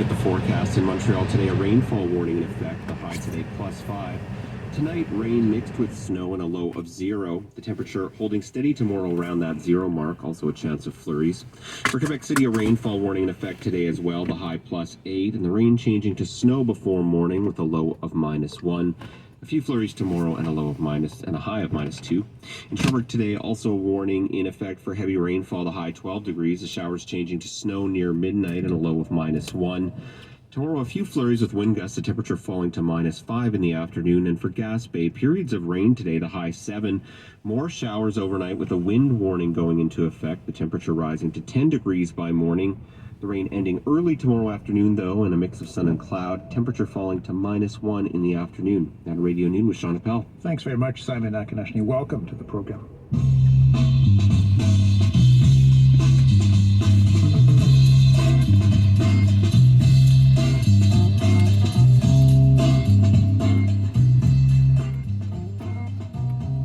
at the forecast. In Montreal today, a rainfall warning in effect. The high today +5. Tonight, rain mixed with snow and a low of 0. The temperature holding steady tomorrow around that 0 mark. Also a chance of flurries. For Quebec City, a rainfall warning in effect today as well. The high +8. And the rain changing to snow before morning with a low of -1. A few flurries tomorrow and a low of and a high of -2. In Sherbrooke today, also a warning in effect for heavy rainfall, the high 12 degrees. The showers changing to snow near midnight and a low of -1. Tomorrow, a few flurries with wind gusts, the temperature falling to -5 in the afternoon. And for Gaspé, periods of rain today, the high 7. More showers overnight with a wind warning going into effect, the temperature rising to 10 degrees by morning. The rain ending early tomorrow afternoon, though, and a mix of sun and cloud. Temperature falling to -1 in the afternoon. At Radio Noon with Sean Appel. Thanks very much, Simon Akinashni. Welcome to the program.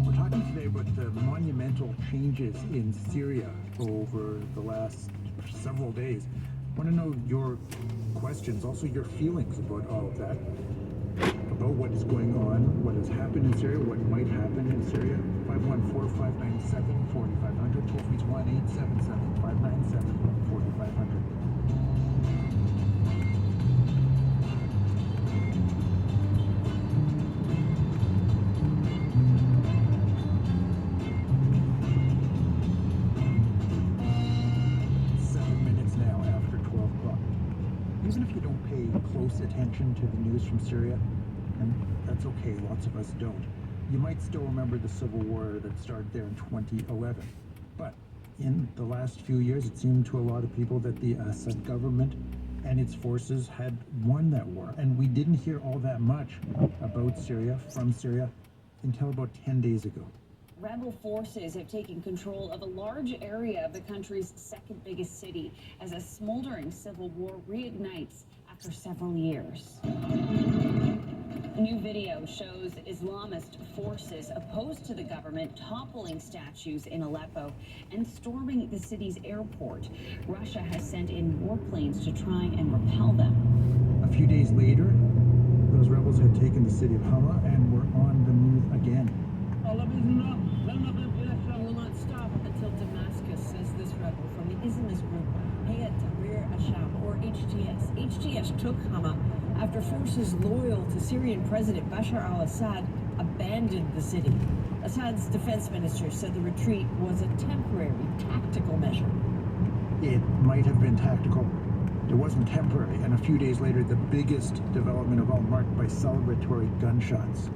We're talking today about the monumental changes in Syria over the last several days. I want to know your questions, also your feelings about all of that, about what is going on, what has happened in Syria, what might happen in Syria. 514-597-4500, toll free 1-877-597-4500. Even if you don't pay close attention to the news from Syria, and that's okay, lots of us don't, you might still remember the civil war that started there in 2011. But in the last few years, it seemed to a lot of people that the Assad government and its forces had won that war. And we didn't hear all that much about Syria, from Syria, until about 10 days ago. Rebel forces have taken control of a large area of the country's second biggest city as a smoldering civil war reignites after several years. A new video shows Islamist forces opposed to the government toppling statues in Aleppo and storming the city's airport. Russia has sent in warplanes to try and repel them. A few days later, those rebels had taken the city of Hama and were on the move again. We will not stop until Damascus, says this rebel from the Islamist group Hayat Tahrir al-Sham, or HTS. HTS took Hama after forces loyal to Syrian President Bashar al-Assad abandoned the city. Assad's defense minister said the retreat was a temporary tactical measure. It might have been tactical. It wasn't temporary. And a few days later, the biggest development of all, marked by celebratory gunshots.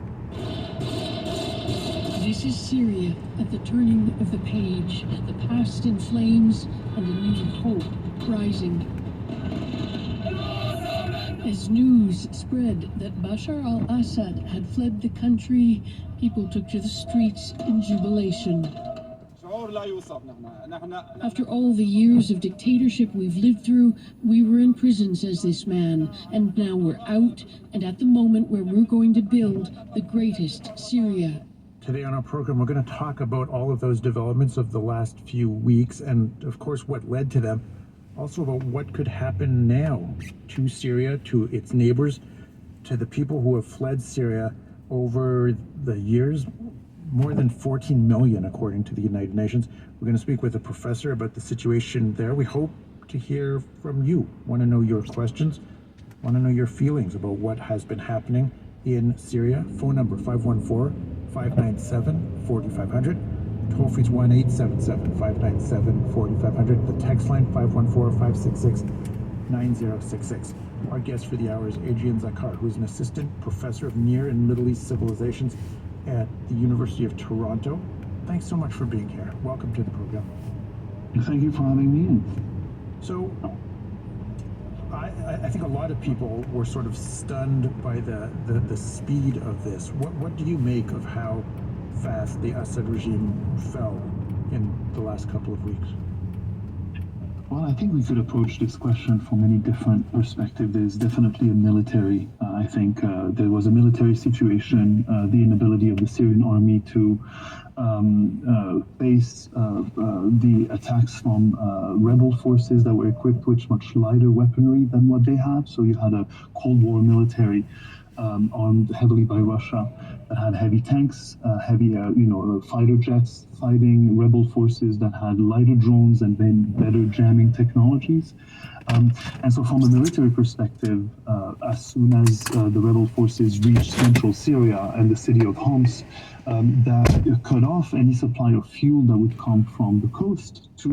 This is Syria at the turning of the page, the past in flames and a new hope rising. As news spread that Bashar al-Assad had fled the country, people took to the streets in jubilation. After all the years of dictatorship we've lived through, we were in prison, says this man, and now we're out and at the moment where we're going to build the greatest Syria. Today on our program, we're going to talk about all of those developments of the last few weeks and, of course, what led to them. Also about what could happen now to Syria, to its neighbors, to the people who have fled Syria over the years. More than 14 million, according to the United Nations. We're going to speak with a professor about the situation there. We hope to hear from you. Want to know your questions. Want to know your feelings about what has been happening in Syria. Phone number 514-597-4500. Toll free 1-877-597-4500. The text line 514-566-9066. Our guest for the hour is Adrian Zakar, who is an assistant professor of Near and Middle East civilizations at the University of Toronto. Thanks so much for being here. Welcome to the program. Thank you for having me in. So, I think a lot of people were sort of stunned by the speed of this. What do you make of how fast the Assad regime fell in the last couple of weeks? Well, I think we could approach this question from many different perspectives. There's definitely a military I think there was a military situation, the inability of the Syrian army to face the attacks from rebel forces that were equipped with much lighter weaponry than what they have. So you had a Cold War military armed heavily by Russia that had heavy tanks, heavy, fighter jets fighting rebel forces that had lighter drones and then better jamming technologies. And so from a military perspective, as soon as the rebel forces reached central Syria and the city of Homs, that cut off any supply of fuel that would come from the coast to